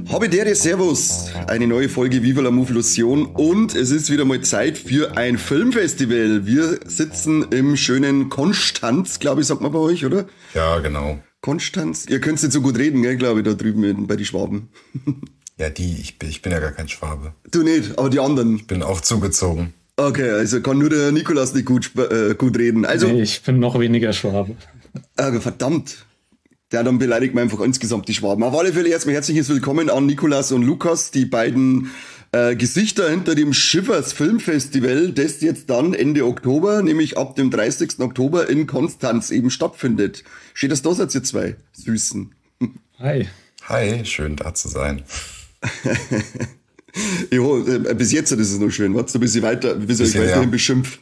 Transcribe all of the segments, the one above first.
Habidere, Servus, eine neue Folge Viva la Muflusion und es ist wieder mal Zeit für ein Filmfestival. Wir sitzen im schönen Konstanz, glaube ich, sagt man bei euch, oder? Ja, genau. Konstanz. Ihr könnt nicht so gut reden, gell, glaube ich, da drüben bei den Schwaben. Ja, ich bin ja gar kein Schwabe. Du nicht, aber die anderen. Ich bin auch zugezogen. Okay, also kann nur der Nikolaus nicht gut reden. Also, nee, ich bin noch weniger Schwabe. Verdammt. Ja, dann beleidigt man einfach insgesamt die Schwaben. Auf alle Fälle erstmal herzliches Willkommen an Nikolaus und Lukas, die beiden Gesichter hinter dem Schiffers Filmfestival, das jetzt dann Ende Oktober, nämlich ab dem 30. Oktober in Konstanz eben stattfindet. Steht das da, seid ihr zwei Süßen? Hi. Hi, schön da zu sein. Ja, bis jetzt ist es noch schön. Warte ein bisschen weiter, bis ich euch weiterhin beschimpft.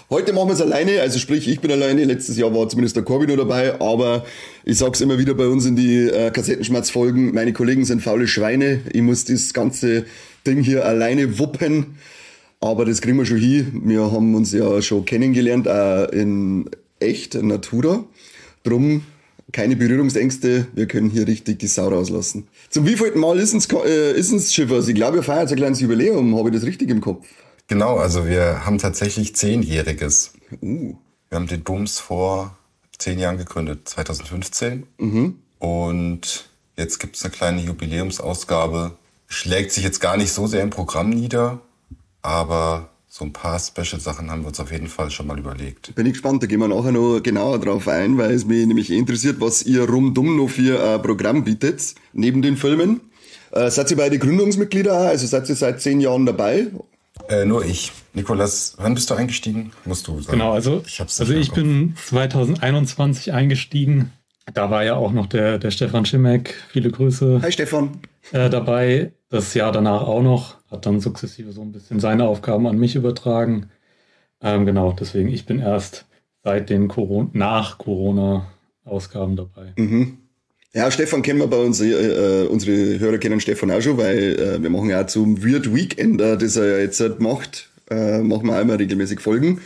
Heute machen wir es alleine, also sprich, ich bin alleine. Letztes Jahr war zumindest der Corby noch dabei, aber ich sag's immer wieder bei uns in die Kassettenschmerz-Folgen, meine Kollegen sind faule Schweine. Ich muss das ganze Ding hier alleine wuppen, aber das kriegen wir schon hin. Wir haben uns ja schon kennengelernt, in echt, in Natura. Drum keine Berührungsängste, wir können hier richtig die Sau rauslassen. Zum wievielten Mal ist uns Schiffers? Ich glaube, ihr feiert ein kleines Jubiläum, habe ich das richtig im Kopf? Genau, also wir haben tatsächlich 10-jähriges. Wir haben den Bums vor 10 Jahren gegründet, 2015. Und jetzt gibt's eine kleine Jubiläumsausgabe. Schlägt sich jetzt gar nicht so sehr im Programm nieder, aber so ein paar Special-Sachen haben wir uns auf jeden Fall schon mal überlegt. Bin ich gespannt, da gehen wir nachher noch genauer drauf ein, weil es mich nämlich interessiert, was ihr rundum noch für ein Programm bietet, neben den Filmen. Seid ihr beide Gründungsmitglieder, also seid ihr seit 10 Jahren dabei? Nur ich. Nikolas, wann bist du eingestiegen? Musst du sagen. Genau, also ich bin 2021 eingestiegen. Da war ja auch noch der Stefan Schimek, viele Grüße. Hi Stefan. Dabei. Das Jahr danach auch noch. Hat dann sukzessive so ein bisschen seine Aufgaben an mich übertragen. Genau, deswegen, ich bin erst seit den nach Corona-Ausgaben dabei. Ja, Stefan kennen wir bei uns, unsere Hörer kennen Stefan auch schon, weil wir machen ja auch zum Weird Weekender, das er ja jetzt macht, machen wir einmal regelmäßig Folgen.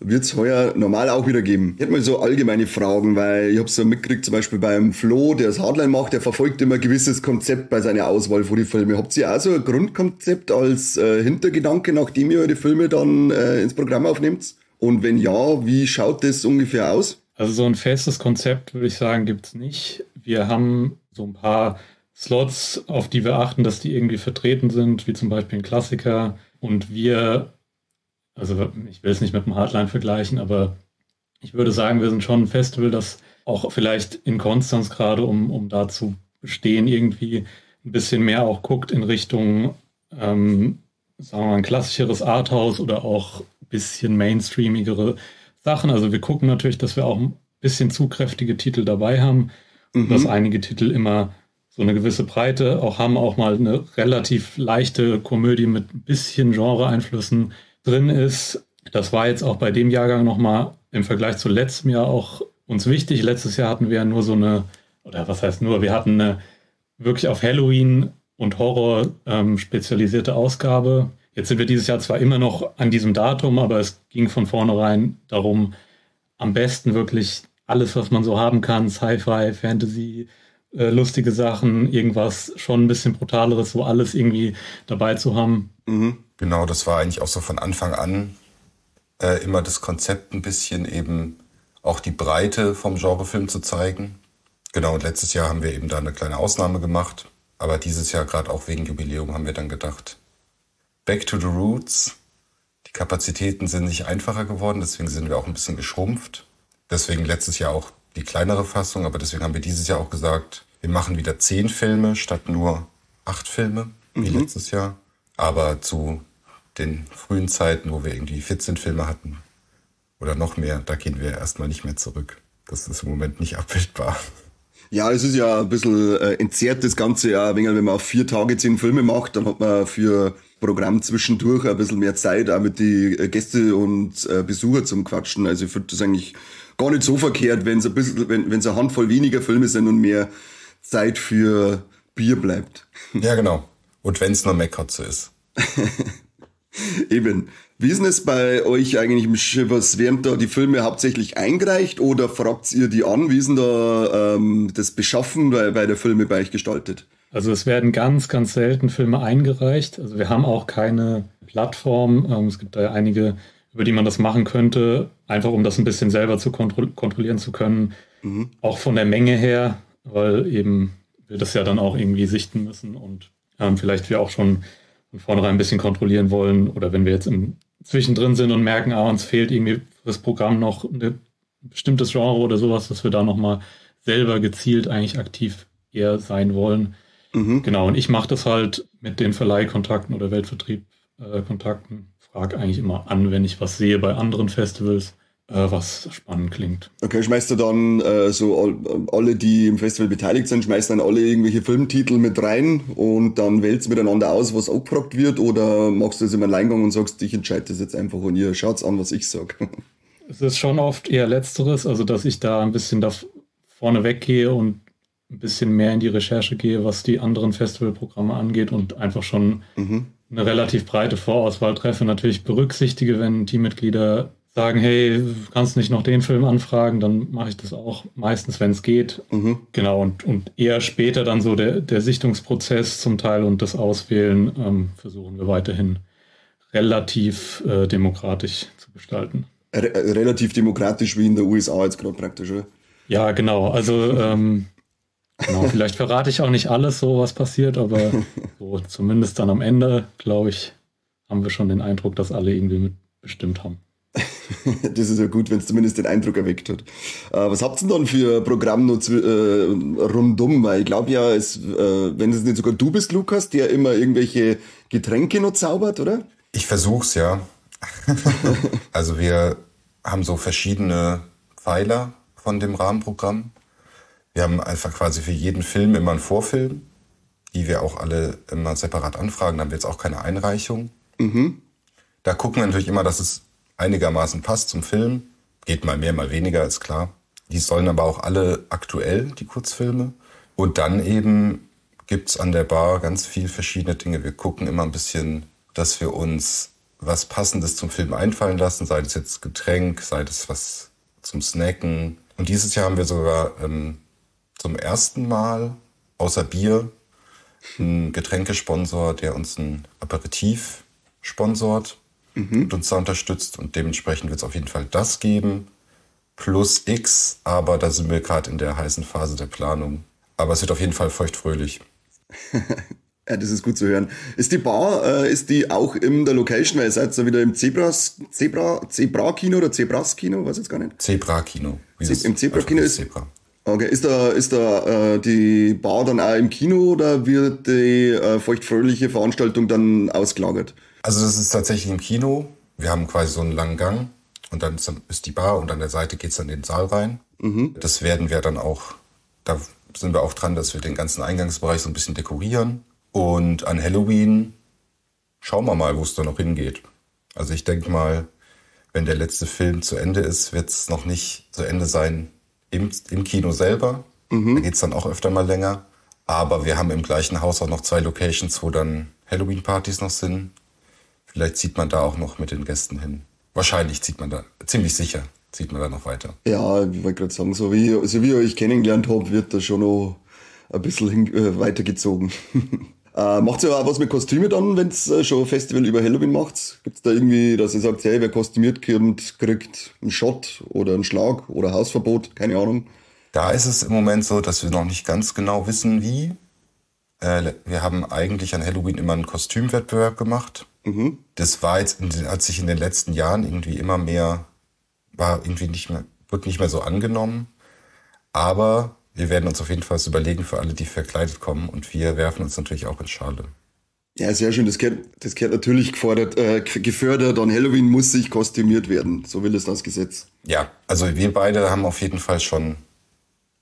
Wird es heuer normal auch wieder geben. Ich hätte mal so allgemeine Fragen, weil ich habe es so mitgekriegt, zum Beispiel beim Flo, der das Hardline macht, der verfolgt immer ein gewisses Konzept bei seiner Auswahl für die Filme. Habt ihr auch so ein Grundkonzept als Hintergedanke, nachdem ihr eure Filme dann ins Programm aufnehmt? Und wenn ja, wie schaut das ungefähr aus? Also so ein festes Konzept, würde ich sagen, gibt's nicht. Wir haben so ein paar Slots, auf die wir achten, dass die irgendwie vertreten sind, wie zum Beispiel ein Klassiker. Und also ich will es nicht mit dem Hardline vergleichen, aber ich würde sagen, wir sind schon ein Festival, das auch vielleicht in Konstanz gerade, um da zu bestehen, irgendwie ein bisschen mehr auch guckt in Richtung, sagen wir mal, ein klassischeres Arthouse oder auch ein bisschen mainstreamigere Sachen. Also wir gucken natürlich, dass wir auch ein bisschen zugkräftige Titel dabei haben und dass einige Titel immer so eine gewisse Breite auch haben, auch mal eine relativ leichte Komödie mit ein bisschen Genre-Einflüssen drin ist. Das war jetzt auch bei dem Jahrgang nochmal im Vergleich zu letztem Jahr auch uns wichtig. Letztes Jahr hatten wir ja nur so eine, oder was heißt nur, wir hatten eine wirklich auf Halloween und Horror spezialisierte Ausgabe. Jetzt sind wir dieses Jahr zwar immer noch an diesem Datum, aber es ging von vornherein darum, am besten wirklich alles, was man so haben kann, Sci-Fi, Fantasy, lustige Sachen, irgendwas schon ein bisschen Brutaleres, so alles irgendwie dabei zu haben. Genau, das war eigentlich auch so von Anfang an immer das Konzept, ein bisschen eben auch die Breite vom Genrefilm zu zeigen. Genau, und letztes Jahr haben wir eben da eine kleine Ausnahme gemacht, aber dieses Jahr gerade auch wegen Jubiläum haben wir dann gedacht, back to the roots. Die Kapazitäten sind nicht einfacher geworden, deswegen sind wir auch ein bisschen geschrumpft. Deswegen letztes Jahr auch die kleinere Fassung, aber deswegen haben wir dieses Jahr auch gesagt, wir machen wieder 10 Filme statt nur 8 Filme, wie letztes Jahr. Aber zu den frühen Zeiten, wo wir irgendwie 14 Filme hatten oder noch mehr, da gehen wir erstmal nicht mehr zurück. Das ist im Moment nicht abbildbar. Ja, es ist ja ein bisschen entzerrt das Ganze ja, wenn man auf 4 Tage 10 Filme macht, dann hat man für Programm zwischendurch ein bisschen mehr Zeit, auch mit die Gäste und Besucher zum Quatschen. Also ich finde das eigentlich gar nicht so verkehrt, wenn es eine Handvoll weniger Filme sind und mehr Zeit für Bier bleibt. Ja, genau. Und wenn es nur Meckkotze ist. Eben. Wie ist denn es bei euch eigentlich im Schiffers? Werden da die Filme hauptsächlich eingereicht oder fragt ihr die an? Wie ist denn da das Beschaffen bei der Filme bei euch gestaltet? Also es werden ganz, ganz selten Filme eingereicht. Also wir haben auch keine Plattform. Es gibt da ja einige, über die man das machen könnte, einfach um das ein bisschen selber zu kontrollieren zu können. Mhm. Auch von der Menge her, weil eben wir das ja dann auch irgendwie sichten müssen und vielleicht wir auch schon von vornherein ein bisschen kontrollieren wollen. Oder wenn wir jetzt zwischendrin sind und merken, uns fehlt irgendwie das Programm noch ein bestimmtes Genre oder sowas, dass wir da nochmal selber gezielt eigentlich aktiv eher sein wollen. Mhm. Genau, und ich mache das halt mit den Verleihkontakten oder Weltvertrieb-Kontakten. Frage eigentlich immer an, wenn ich was sehe bei anderen Festivals, was spannend klingt. Okay, schmeißt du dann alle, die im Festival beteiligt sind, schmeißt dann alle irgendwelche Filmtitel mit rein und dann wählst du miteinander aus, was abgefragt wird, oder machst du das im Alleingang und sagst, ich entscheide das jetzt einfach und ihr schaut's an, was ich sag? Es ist schon oft eher Letzteres, also dass ich da ein bisschen da vorne weggehe und ein bisschen mehr in die Recherche gehe, was die anderen Festivalprogramme angeht und einfach schon eine relativ breite Vorauswahl treffe. Natürlich berücksichtige, wenn Teammitglieder sagen, hey, kannst nicht noch den Film anfragen, dann mache ich das auch meistens, wenn es geht. Mhm. Genau, und eher später dann so der Sichtungsprozess zum Teil und das Auswählen versuchen wir weiterhin relativ demokratisch zu gestalten. Relativ demokratisch wie in der USA jetzt gerade praktisch, oder? Ja, genau. Also genau, vielleicht verrate ich auch nicht alles, so was passiert, aber so zumindest dann am Ende, glaube ich, haben wir schon den Eindruck, dass alle irgendwie mitbestimmt haben. Das ist ja gut, wenn es zumindest den Eindruck erweckt hat. Was habt ihr denn dann für Programm noch rundum? Weil ich glaube ja, wenn es nicht sogar du bist, Lukas, der immer irgendwelche Getränke noch zaubert, oder? Ich versuch's, ja. Also wir haben so verschiedene Pfeiler von dem Rahmenprogramm. Wir haben einfach quasi für jeden Film immer einen Vorfilm, die wir auch alle immer separat anfragen. Da haben wir jetzt auch keine Einreichung. Mhm. Da gucken wir natürlich immer, dass es einigermaßen passt zum Film. Geht mal mehr, mal weniger, ist klar. Die sollen aber auch alle aktuell, die Kurzfilme. Und dann eben gibt's an der Bar ganz viel verschiedene Dinge. Wir gucken immer ein bisschen, dass wir uns was Passendes zum Film einfallen lassen, sei das jetzt Getränk, sei das was zum Snacken. Und dieses Jahr haben wir sogar zum ersten Mal außer Bier einen Getränkesponsor, der uns ein Aperitif sponsort und uns da unterstützt. Und dementsprechend wird es auf jeden Fall das geben. Plus X, aber da sind wir gerade in der heißen Phase der Planung. Aber es wird auf jeden Fall feuchtfröhlich. Ja, das ist gut zu hören. Ist die Bar, ist die auch in der Location? Weil ihr seid ja wieder im Zebra-Kino oder Zebras-Kino? Weiß jetzt gar nicht. Zebra-Kino. Im Zebra-Kino ist... Zebra. Okay, ist da die Bar dann auch im Kino oder wird die feuchtfröhliche Veranstaltung dann ausgelagert? Also das ist tatsächlich im Kino. Wir haben quasi so einen langen Gang und dann ist die Bar und an der Seite geht's dann in den Saal rein. Mhm. Das werden wir dann auch, da sind wir auch dran, dass wir den ganzen Eingangsbereich so ein bisschen dekorieren. Und an Halloween schauen wir mal, wo es da noch hingeht. Also ich denke mal, wenn der letzte Film zu Ende ist, wird es noch nicht zu Ende sein im Kino selber. Da geht es dann auch öfter mal länger. Aber wir haben im gleichen Haus auch noch 2 Locations, wo dann Halloween-Partys noch sind. Vielleicht zieht man da auch noch mit den Gästen hin. Wahrscheinlich ziemlich sicher zieht man da noch weiter. Ja, ich wollte gerade sagen, so wie ihr euch kennengelernt habt, wird das schon noch ein bisschen weitergezogen. Macht ihr auch was mit Kostüme dann, wenn es schon ein Festival über Halloween macht? Gibt es da irgendwie, dass ihr sagt, hey, wer kostümiert kommt, kriegt einen Shot oder einen Schlag oder Hausverbot, keine Ahnung? Da ist es im Moment so, dass wir noch nicht ganz genau wissen, wie. Wir haben eigentlich an Halloween immer einen Kostümwettbewerb gemacht. Mhm. Das war jetzt, hat sich in den letzten Jahren irgendwie immer mehr, wird nicht mehr so angenommen. Aber wir werden uns auf jeden Fall überlegen für alle, die verkleidet kommen. Und wir werfen uns natürlich auch in Schale. Ja, sehr schön. Das gehört natürlich gefördert. An Halloween muss sich kostümiert werden. So will es das Gesetz. Ja, also wir beide haben auf jeden Fall schon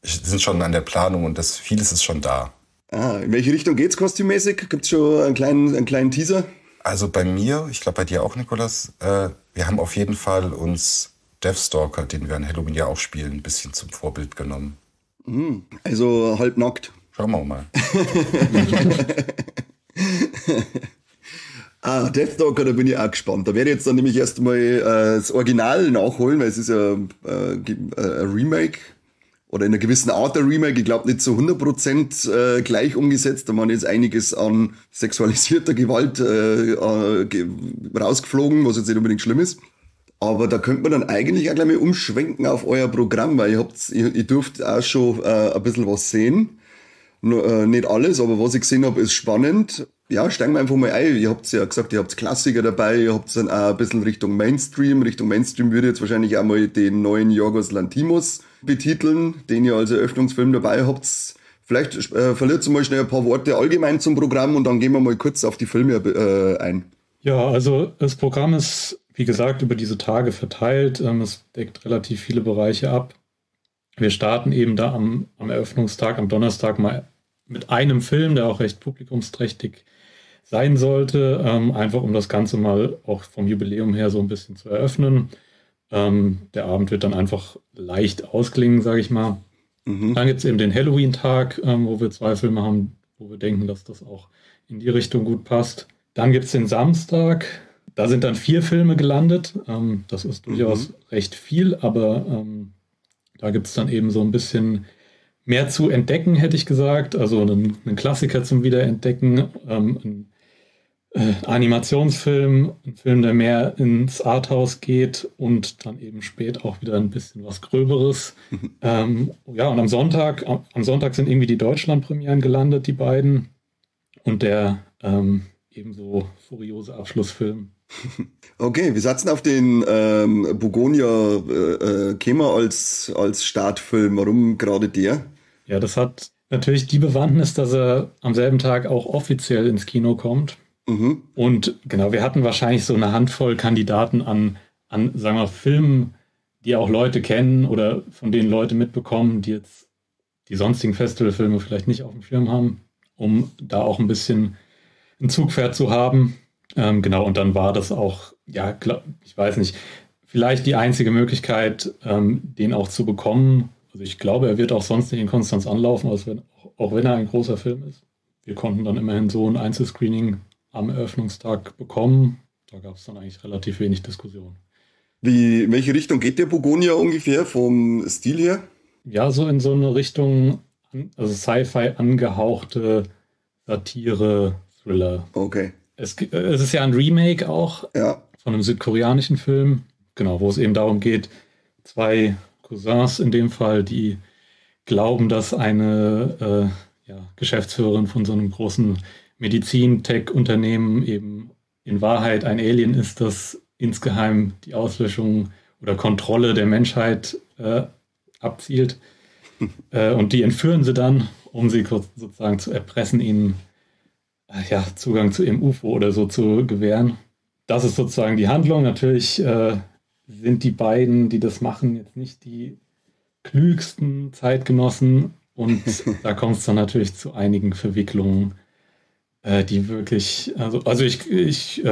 sind schon an der Planung und vieles ist schon da. In welche Richtung geht's kostümmäßig? Gibt's schon einen kleinen Teaser? Also bei mir, ich glaube bei dir auch, Nikolas, wir haben auf jeden Fall uns Deathstalker, den wir an Halloween ja auch spielen, ein bisschen zum Vorbild genommen. Also halbnackt. Schauen wir mal. Deathstalker, da bin ich auch gespannt. Da werde ich jetzt dann nämlich erstmal das Original nachholen, weil es ist ja ein Remake oder in einer gewissen Art der Remake. Ich glaube nicht zu 100% gleich umgesetzt. Da waren jetzt einiges an sexualisierter Gewalt rausgeflogen, was jetzt nicht unbedingt schlimm ist. Aber da könnte man dann eigentlich auch gleich mal umschwenken auf euer Programm, weil ihr dürft auch schon ein bisschen was sehen. Nicht alles, aber was ich gesehen habe, ist spannend. Ja, steigen wir einfach mal ein. Ihr habt ja gesagt, ihr habt Klassiker dabei, ihr habt dann auch ein bisschen Richtung Mainstream. Richtung Mainstream würde ich jetzt wahrscheinlich auch mal den neuen Yorgos Lanthimos betiteln, den ihr als Eröffnungsfilm dabei habt. Vielleicht verliert ihr mal schnell ein paar Worte allgemein zum Programm und dann gehen wir mal kurz auf die Filme ein. Ja, also das Programm ist, wie gesagt, über diese Tage verteilt. Es deckt relativ viele Bereiche ab. Wir starten eben da am Eröffnungstag, am Donnerstag mal mit einem Film, der auch recht publikumsträchtig sein sollte, einfach um das Ganze mal auch vom Jubiläum her so ein bisschen zu eröffnen. Der Abend wird dann einfach leicht ausklingen, sage ich mal. Dann gibt es eben den Halloween-Tag, wo wir 2 Filme haben, wo wir denken, dass das auch in die Richtung gut passt. Dann gibt es den Samstag, da sind dann 4 Filme gelandet. Das ist durchaus recht viel, aber da gibt es dann eben so ein bisschen mehr zu entdecken, hätte ich gesagt. Also einen Klassiker zum Wiederentdecken, ein Animationsfilm, ein Film, der mehr ins Arthouse geht und dann eben spät auch wieder ein bisschen was Gröberes. Ja, und am Sonntag sind irgendwie die Deutschlandpremieren gelandet, die beiden. Und der ebenso furiose Abschlussfilm. Okay, wie seid ihr auf den Bugonia Kema als Startfilm? Warum gerade der? Ja, das hat natürlich die Bewandtnis, dass er am selben Tag auch offiziell ins Kino kommt. Und genau, wir hatten wahrscheinlich so eine Handvoll Kandidaten an sagen wir, Filmen, die auch Leute kennen oder von denen Leute mitbekommen, die jetzt die sonstigen Festivalfilme vielleicht nicht auf dem Schirm haben, um da auch ein bisschen ein Zugpferd zu haben. Genau, und dann war das auch, ja, ich weiß nicht, vielleicht die einzige Möglichkeit, den auch zu bekommen. Also ich glaube, er wird auch sonst nicht in Konstanz anlaufen, auch wenn er ein großer Film ist. Wir konnten dann immerhin so ein Einzelscreening am Eröffnungstag bekommen. Da gab es dann eigentlich relativ wenig Diskussion. In welche Richtung geht der Bugonia ungefähr vom Stil her? Ja, so in so eine Richtung, also Sci-Fi angehauchte Satire, Thriller. Okay. Es ist ja ein Remake auch von einem südkoreanischen Film, genau, wo es eben darum geht, 2 Cousins in dem Fall, die glauben, dass eine Geschäftsführerin von so einem großen Medizin-Tech-Unternehmen eben in Wahrheit ein Alien ist, das insgeheim die Auslöschung oder Kontrolle der Menschheit abzielt. Und die entführen sie dann, um sie sozusagen zu erpressen, ihnen Zugang zu ihrem UFO oder so zu gewähren. Das ist sozusagen die Handlung. Natürlich sind die beiden, die das machen, jetzt nicht die klügsten Zeitgenossen und da kommt es dann natürlich zu einigen Verwicklungen, die wirklich, also ich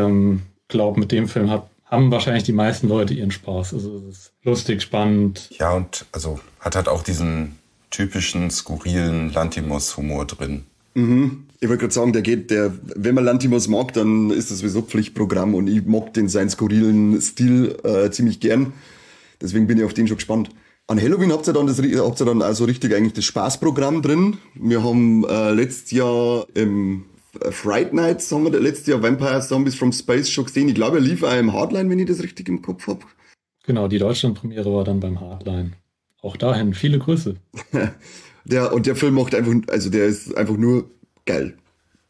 glaube, mit dem Film haben wahrscheinlich die meisten Leute ihren Spaß. Also es ist lustig, spannend. Ja, und also hat halt auch diesen typischen, skurrilen Lanthimos-Humor drin. Ich wollte gerade sagen, wenn man Lanthimos mag, dann ist das sowieso Pflichtprogramm und ich mag seinen skurrilen Stil ziemlich gern. Deswegen bin ich auf den schon gespannt. An Halloween habt ihr dann also richtig eigentlich das Spaßprogramm drin. Wir haben letztes Jahr im Fright Nights haben wir letztes Jahr Vampire Zombies from Space schon gesehen. Ich glaube, er lief auch im Hardline, wenn ich das richtig im Kopf habe. Genau, die Deutschlandpremiere war dann beim Hardline. Auch dahin viele Grüße. Der Film macht einfach, also der ist einfach nur geil.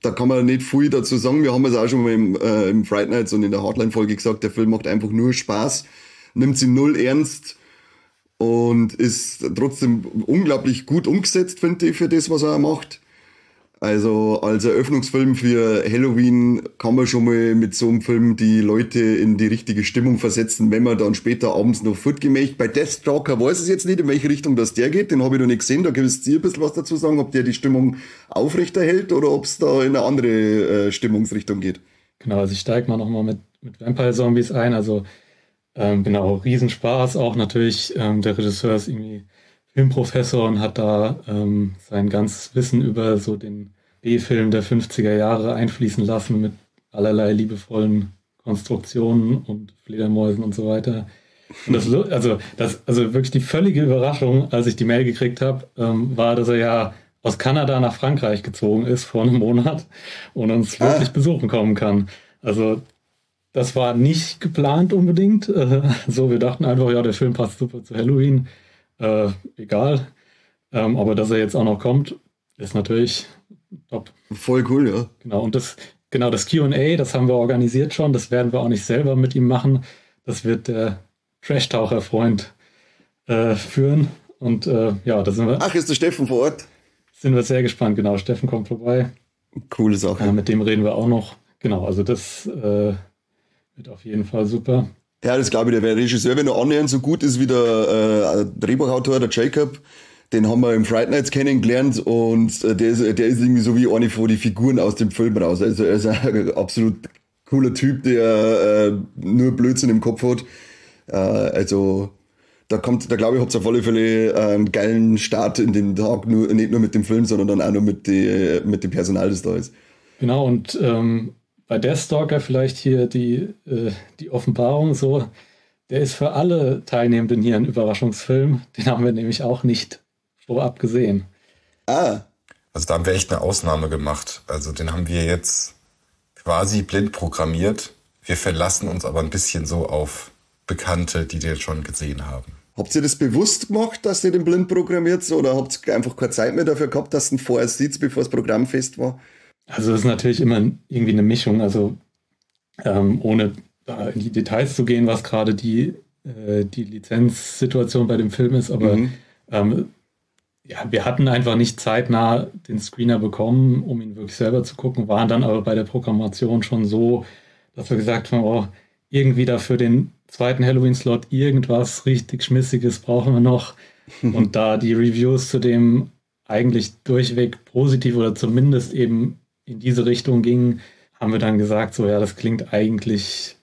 Da kann man nicht viel dazu sagen. Wir haben es auch schon mal im Fright Nights und in der Hardline-Folge gesagt, der Film macht einfach nur Spaß, nimmt sie null ernst und ist trotzdem unglaublich gut umgesetzt, finde ich, für das, was er macht. Also als Eröffnungsfilm für Halloween kann man schon mal mit so einem Film die Leute in die richtige Stimmung versetzen, wenn man dann später abends noch fortgemächt. Bei Deathstalker weiß ich jetzt nicht, in welche Richtung das der geht, den habe ich noch nicht gesehen, da könntest du ein bisschen was dazu sagen, ob der die Stimmung aufrechterhält oder ob es da in eine andere Stimmungsrichtung geht. Genau, also ich steige mal nochmal mit Vampire Zombies ein, also genau, Riesenspaß auch natürlich, der Regisseur ist irgendwie Filmprofessor und hat da sein ganzes Wissen über so den B-Film der 50er Jahre einfließen lassen mit allerlei liebevollen Konstruktionen und Fledermäusen und so weiter. Und also wirklich die völlige Überraschung, als ich die Mail gekriegt habe, war, dass er ja aus Kanada nach Frankreich gezogen ist vor einem Monat und uns wirklich besuchen kommen kann. Also das war nicht geplant unbedingt. Wir dachten einfach, ja, der Film passt super zu Halloween. Egal. Aber dass er jetzt auch noch kommt, ist natürlich top. Voll cool, ja. Genau, und das Q&A, das haben wir organisiert schon. Das werden wir auch nicht selber mit ihm machen. Das wird der Trash-Taucher-Freund führen. Und da sind wir. Ach, ist der Steffen vor Ort? Sind wir sehr gespannt. Genau, Steffen kommt vorbei. Coole Sache. Mit dem reden wir auch noch. Genau, also das wird auf jeden Fall super. Ja, das glaube ich, der Regisseur, wenn er annähernd so gut ist wie der Drehbuchautor, der Jacob, den haben wir im Fright Nights kennengelernt und der ist irgendwie so wie eine von den Figuren aus dem Film raus. Also er ist ein absolut cooler Typ, der nur Blödsinn im Kopf hat. Also da glaube ich, habt ihr auf alle Fälle einen geilen Start in den Tag, nicht nur mit dem Film, sondern dann auch nur mit dem Personal, das da ist. Genau, und bei Deathstalker vielleicht hier die Offenbarung so, der ist für alle Teilnehmenden hier ein Überraschungsfilm. Den haben wir nämlich auch nicht vorab gesehen. Also da haben wir echt eine Ausnahme gemacht. Also den haben wir jetzt quasi blind programmiert. Wir verlassen uns aber ein bisschen so auf Bekannte, die den schon gesehen haben. Habt ihr das bewusst gemacht, dass ihr den blind programmiert, oder habt ihr einfach keine Zeit mehr dafür gehabt, dass ihr ihn vorher sieht, bevor das Programm fest war? Also das ist natürlich immer irgendwie eine Mischung, also ohne da in die Details zu gehen, was gerade die Lizenzsituation bei dem Film ist, aber wir hatten einfach nicht zeitnah den Screener bekommen, um ihn wirklich selber zu gucken, waren dann aber bei der Programmation schon so, dass wir gesagt haben, irgendwie da für den zweiten Halloween-Slot irgendwas richtig Schmissiges brauchen wir noch. Und da die Reviews zu dem eigentlich durchweg positiv oder zumindest eben in diese Richtung gingen, haben wir dann gesagt, das klingt eigentlich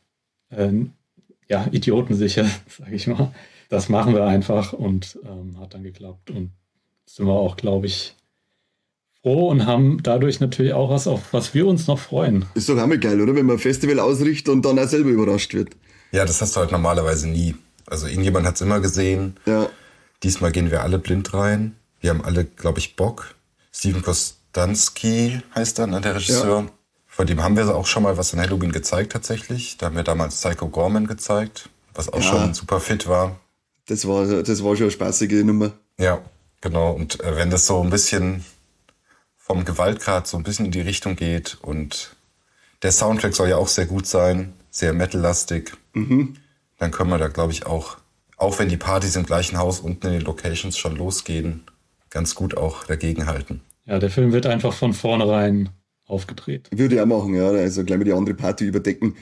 idiotensicher, sage ich mal. Das machen wir einfach und hat dann geklappt. Und sind wir auch, glaube ich, froh und haben dadurch natürlich auch was, auf was wir uns noch freuen. Ist doch einmal geil, oder? Wenn man ein Festival ausrichtet und dann auch selber überrascht wird. Ja, das hast du halt normalerweise nie. Also irgendjemand hat es immer gesehen. Ja. Diesmal gehen wir alle blind rein. Wir haben alle, glaube ich, Bock. Steven Kostanski heißt dann der Regisseur. Ja. Von dem haben wir auch schon mal was in Halloween gezeigt tatsächlich. Da haben wir damals Psycho Gorman gezeigt, was auch schon super fit war. Das war schon eine spaßige Nummer. Ja, genau. Und wenn das so ein bisschen vom Gewaltgrad so ein bisschen in die Richtung geht und der Soundtrack soll ja auch sehr gut sein, sehr metallastig, dann können wir da, glaube ich, auch wenn die Partys im gleichen Haus unten in den Locations schon losgehen, ganz gut auch dagegenhalten. Ja, der Film wird einfach von vornherein aufgedreht. Würde ich auch machen, ja. Also gleich mal die andere Party überdecken.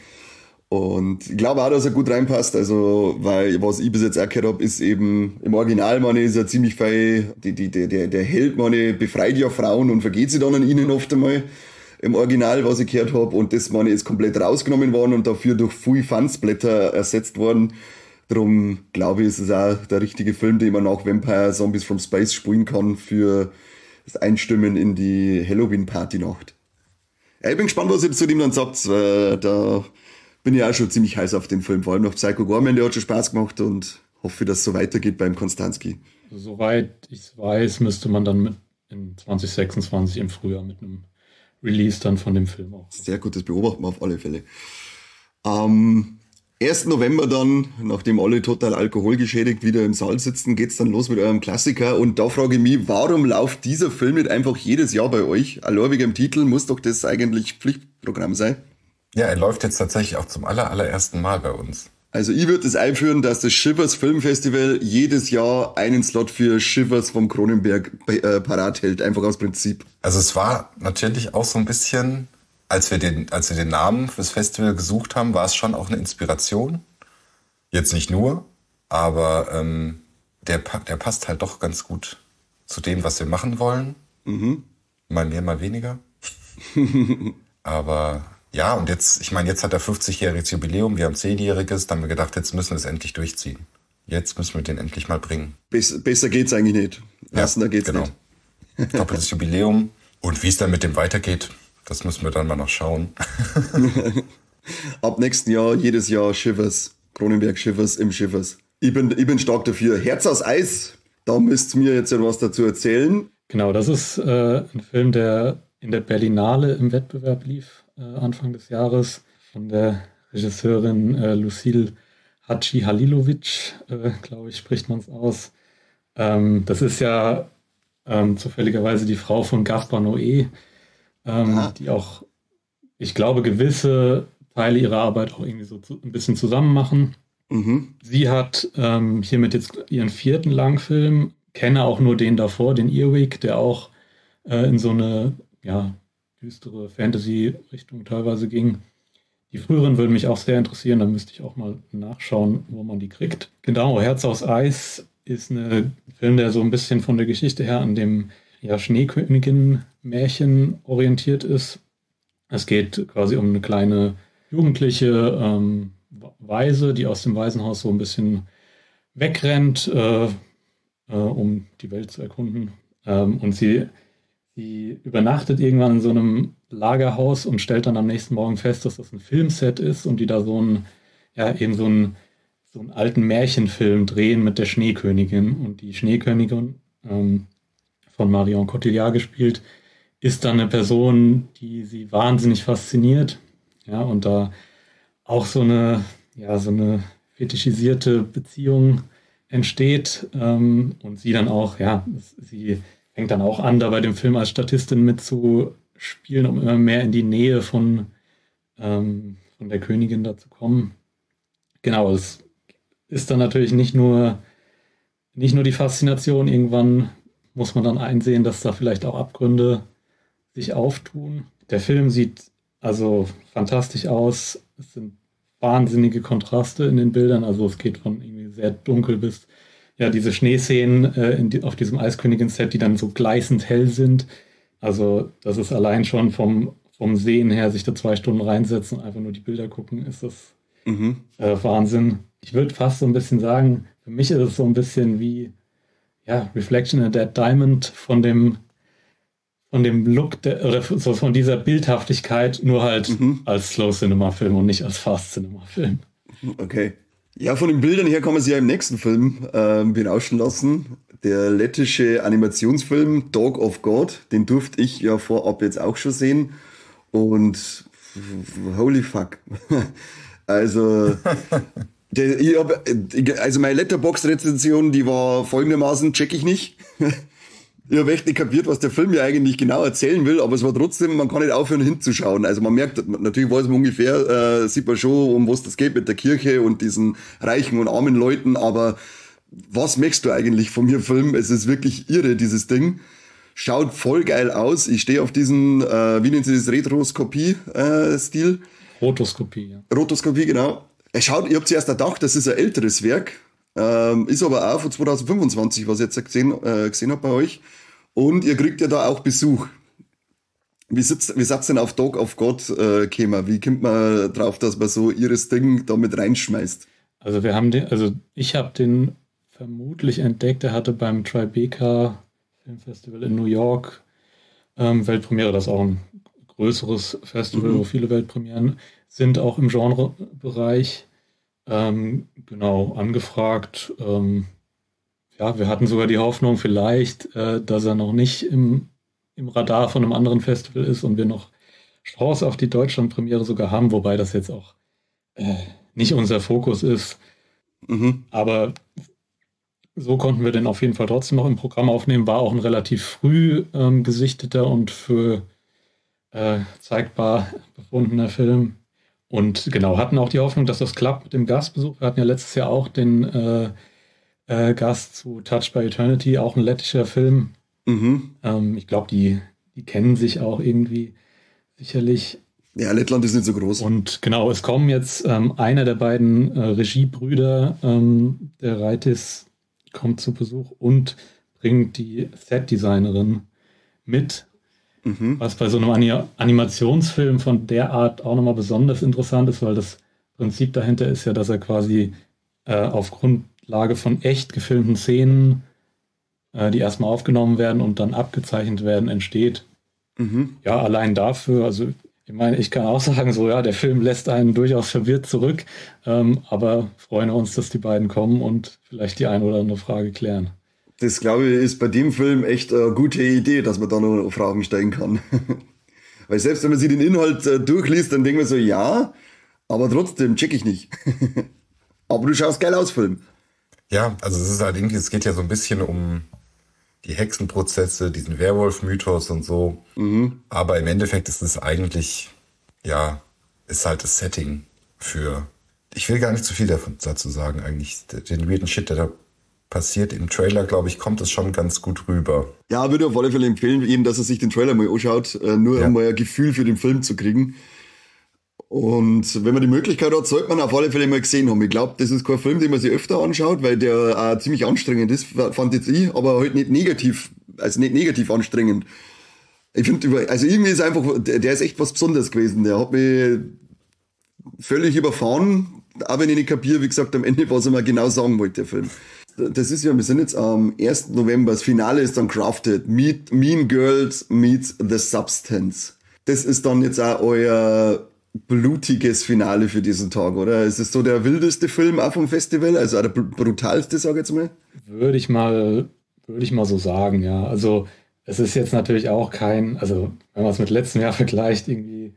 Und ich glaube auch, dass er gut reinpasst. Also, weil, was ich bis jetzt auch gehört habe, ist eben, im Original, ist er ziemlich fein. Der Held, befreit ja Frauen und vergeht sie dann an ihnen oft einmal. Im Original, was ich gehört habe. Und das, ist komplett rausgenommen worden und dafür durch viel Fansblätter ersetzt worden. Darum, glaube ich, ist es auch der richtige Film, den man nach Vampire Zombies from Space spielen kann für das Einstimmen in die Halloween-Party-Nacht. Ja, ich bin gespannt, was ihr zu dem dann sagt. Da bin ich auch schon ziemlich heiß auf den Film. Vor allem noch Psycho Gorman, der hat schon Spaß gemacht und hoffe, dass es so weitergeht beim Konstanski. Soweit ich es weiß, müsste man dann in 2026 im Frühjahr mit einem Release dann von dem Film auch. Sehr gut, das beobachten wir auf alle Fälle. 1. November dann, nachdem alle total alkoholgeschädigt wieder im Saal sitzen, geht's dann los mit eurem Klassiker. Und da frage ich mich, warum läuft dieser Film nicht einfach jedes Jahr bei euch? Allein wegen dem Titel muss doch das eigentlich Pflichtprogramm sein. Ja, er läuft jetzt tatsächlich auch zum allerersten Mal bei uns. Also ich würde es einführen, dass das Shivers Filmfestival jedes Jahr einen Slot für Shivers vom Cronenberg parat hält, einfach aus Prinzip. Also es war natürlich auch so ein bisschen, als wir den Namen fürs Festival gesucht haben, war es schon auch eine Inspiration. Jetzt nicht nur, aber der passt halt doch ganz gut zu dem, was wir machen wollen. Mhm. Mal mehr, mal weniger. Aber ja, und jetzt hat er 50-jähriges Jubiläum, wir haben 10-jähriges, dann haben wir gedacht, jetzt müssen wir es endlich durchziehen. Jetzt müssen wir den endlich mal bringen. Besser geht's eigentlich nicht. Passender geht's genau. Nicht. Doppeltes Jubiläum. Und wie es dann mit dem weitergeht, das müssen wir dann mal noch schauen. Ab nächsten Jahr, jedes Jahr Shivers. Cronenberg Shivers im Shivers. Ich bin stark dafür. Herz aus Eis, da müsst ihr mir jetzt ja was dazu erzählen. Genau, das ist ein Film, der in der Berlinale im Wettbewerb lief, Anfang des Jahres, von der Regisseurin Lucille Hadji-Halilovic, glaube ich, spricht man es aus. Das ist ja zufälligerweise die Frau von Gaspar Noé, die auch, ich glaube, gewisse Teile ihrer Arbeit auch irgendwie so ein bisschen zusammen machen. Mhm. Sie hat hiermit jetzt ihren 4. Langfilm, kenne auch nur den davor, den Earwig, der auch in so eine düstere Fantasy-Richtung teilweise ging. Die früheren würden mich auch sehr interessieren, da müsste ich auch mal nachschauen, wo man die kriegt. Genau, Herz aus Eis ist ein Film, der so ein bisschen von der Geschichte her an dem Schneekönigin-Märchen orientiert ist. Es geht quasi um eine kleine jugendliche Waise, die aus dem Waisenhaus so ein bisschen wegrennt, um die Welt zu erkunden. Und sie übernachtet irgendwann in so einem Lagerhaus und stellt dann am nächsten Morgen fest, dass das ein Filmset ist und die da so einen alten Märchenfilm drehen mit der Schneekönigin. Und die Schneekönigin, von Marion Cotillard gespielt, ist dann eine Person, die sie wahnsinnig fasziniert. Ja, und da auch so eine fetischisierte Beziehung entsteht. Und sie dann auch, sie fängt dann auch an, da bei dem Film als Statistin mitzuspielen, um immer mehr in die Nähe von der Königin da zu kommen. Genau, es ist dann natürlich nicht nur die Faszination, irgendwann muss man dann einsehen, dass da vielleicht auch Abgründe sich auftun. Der Film sieht also fantastisch aus. Es sind wahnsinnige Kontraste in den Bildern. Also es geht von irgendwie sehr dunkel bis diese Schneeszenen auf diesem Eiskönigin-Set, die dann so gleißend hell sind. Also das ist allein schon vom Sehen her, sich da 2 Stunden reinsetzen und einfach nur die Bilder gucken, ist das Wahnsinn. Ich würde fast so ein bisschen sagen, für mich ist es so ein bisschen wie Reflection in a Dead Diamond von dem Look von dieser Bildhaftigkeit, nur halt als Slow-Cinema-Film und nicht als Fast-Cinema-Film. Okay. Ja, von den Bildern her kann man sich ja im nächsten Film berauschen lassen. Der lettische Animationsfilm Dog of God, den durfte ich ja vorab jetzt auch schon sehen. Und holy fuck. Also, meine Letterboxd-Rezension, die war folgendermaßen, check ich nicht. Ich habe echt nicht kapiert, was der Film ja eigentlich genau erzählen will, aber es war trotzdem, man kann nicht aufhören hinzuschauen. Also man merkt, natürlich weiß man ungefähr, sieht man schon, um was das geht mit der Kirche und diesen reichen und armen Leuten, aber was möchtest du eigentlich von mir Film? Es ist wirklich irre, dieses Ding. Schaut voll geil aus. Ich stehe auf diesen, wie nennt sie das, Retroskopie-Stil? Rotoskopie, ja. Rotoskopie, genau. Ich habe zuerst gedacht, das ist ein älteres Werk. Ist aber auch von 2025, was ich jetzt gesehen habe bei euch. Und ihr kriegt ja da auch Besuch. Wie seid denn auf Dog of God gekommen? Wie kommt man drauf, dass man so ihres Ding da mit reinschmeißt? Also ich habe den vermutlich entdeckt, er hatte beim Tribeca Filmfestival in New York Weltpremiere, das ist auch ein größeres Festival, wo viele Weltpremieren sind, auch im Genrebereich. Angefragt. Wir hatten sogar die Hoffnung vielleicht, dass er noch nicht im Radar von einem anderen Festival ist und wir noch Chance auf die Deutschland-Premiere sogar haben, wobei das jetzt auch nicht unser Fokus ist. Aber so konnten wir den auf jeden Fall trotzdem noch im Programm aufnehmen. War auch ein relativ früh gesichteter und für zeigbar befundener Film. Und genau, hatten auch die Hoffnung, dass das klappt mit dem Gastbesuch. Wir hatten ja letztes Jahr auch den Gast zu Touched by Eternity, auch ein lettischer Film. Ich glaube, die kennen sich auch irgendwie sicherlich. Ja, Lettland ist nicht so groß. Und genau, es kommen jetzt einer der beiden Regiebrüder, der Reitis, kommt zu Besuch und bringt die Set-Designerin mit. Was bei so einem Animationsfilm von der Art auch nochmal besonders interessant ist, weil das Prinzip dahinter ist ja, dass er quasi auf Grundlage von echt gefilmten Szenen, die erstmal aufgenommen werden und dann abgezeichnet werden, entsteht. Ja, allein dafür, also ich meine, ich kann auch sagen, so ja, der Film lässt einen durchaus verwirrt zurück, aber freuen uns, dass die beiden kommen und vielleicht die eine oder andere Frage klären. Das, glaube ich, ist bei dem Film echt eine gute Idee, dass man da noch Fragen stellen kann. Weil selbst wenn man sich den Inhalt durchliest, dann denkt man so, ja, aber trotzdem check ich nicht. Aber du schaust geil aus, Film. Ja, also es ist halt irgendwie, es geht ja so ein bisschen um die Hexenprozesse, diesen Werwolf-Mythos und so. Aber im Endeffekt ist es eigentlich, ja, ist halt das Setting für, ich will gar nicht zu viel dazu sagen eigentlich, den weirden Shit, der da passiert im Trailer, glaube ich, kommt es schon ganz gut rüber. Ja, würde auf alle Fälle empfehlen, eben, dass er sich den Trailer mal anschaut, nur um mal ein Gefühl für den Film zu kriegen. Und wenn man die Möglichkeit hat, sollte man auf alle Fälle mal gesehen haben. Ich glaube, das ist kein Film, den man sich öfter anschaut, weil der auch ziemlich anstrengend ist, fand jetzt ich, aber halt nicht negativ anstrengend. Ich finde, also irgendwie ist einfach, der ist echt was Besonderes gewesen. Der hat mich völlig überfahren, aber wenn ich nicht kapiere, wie gesagt, am Ende, was er mir genau sagen wollte, der Film. Das ist ja, wir sind jetzt am 1. November, das Finale ist dann Crafted. Mean Girls meets The Substance. Das ist dann jetzt auch euer blutiges Finale für diesen Tag, oder? Ist es so der wildeste Film auch vom Festival? Also auch der brutalste, sag ich jetzt mal? Würde ich mal so sagen, ja. Also es ist jetzt natürlich auch kein, also wenn man es mit letztem Jahr vergleicht, irgendwie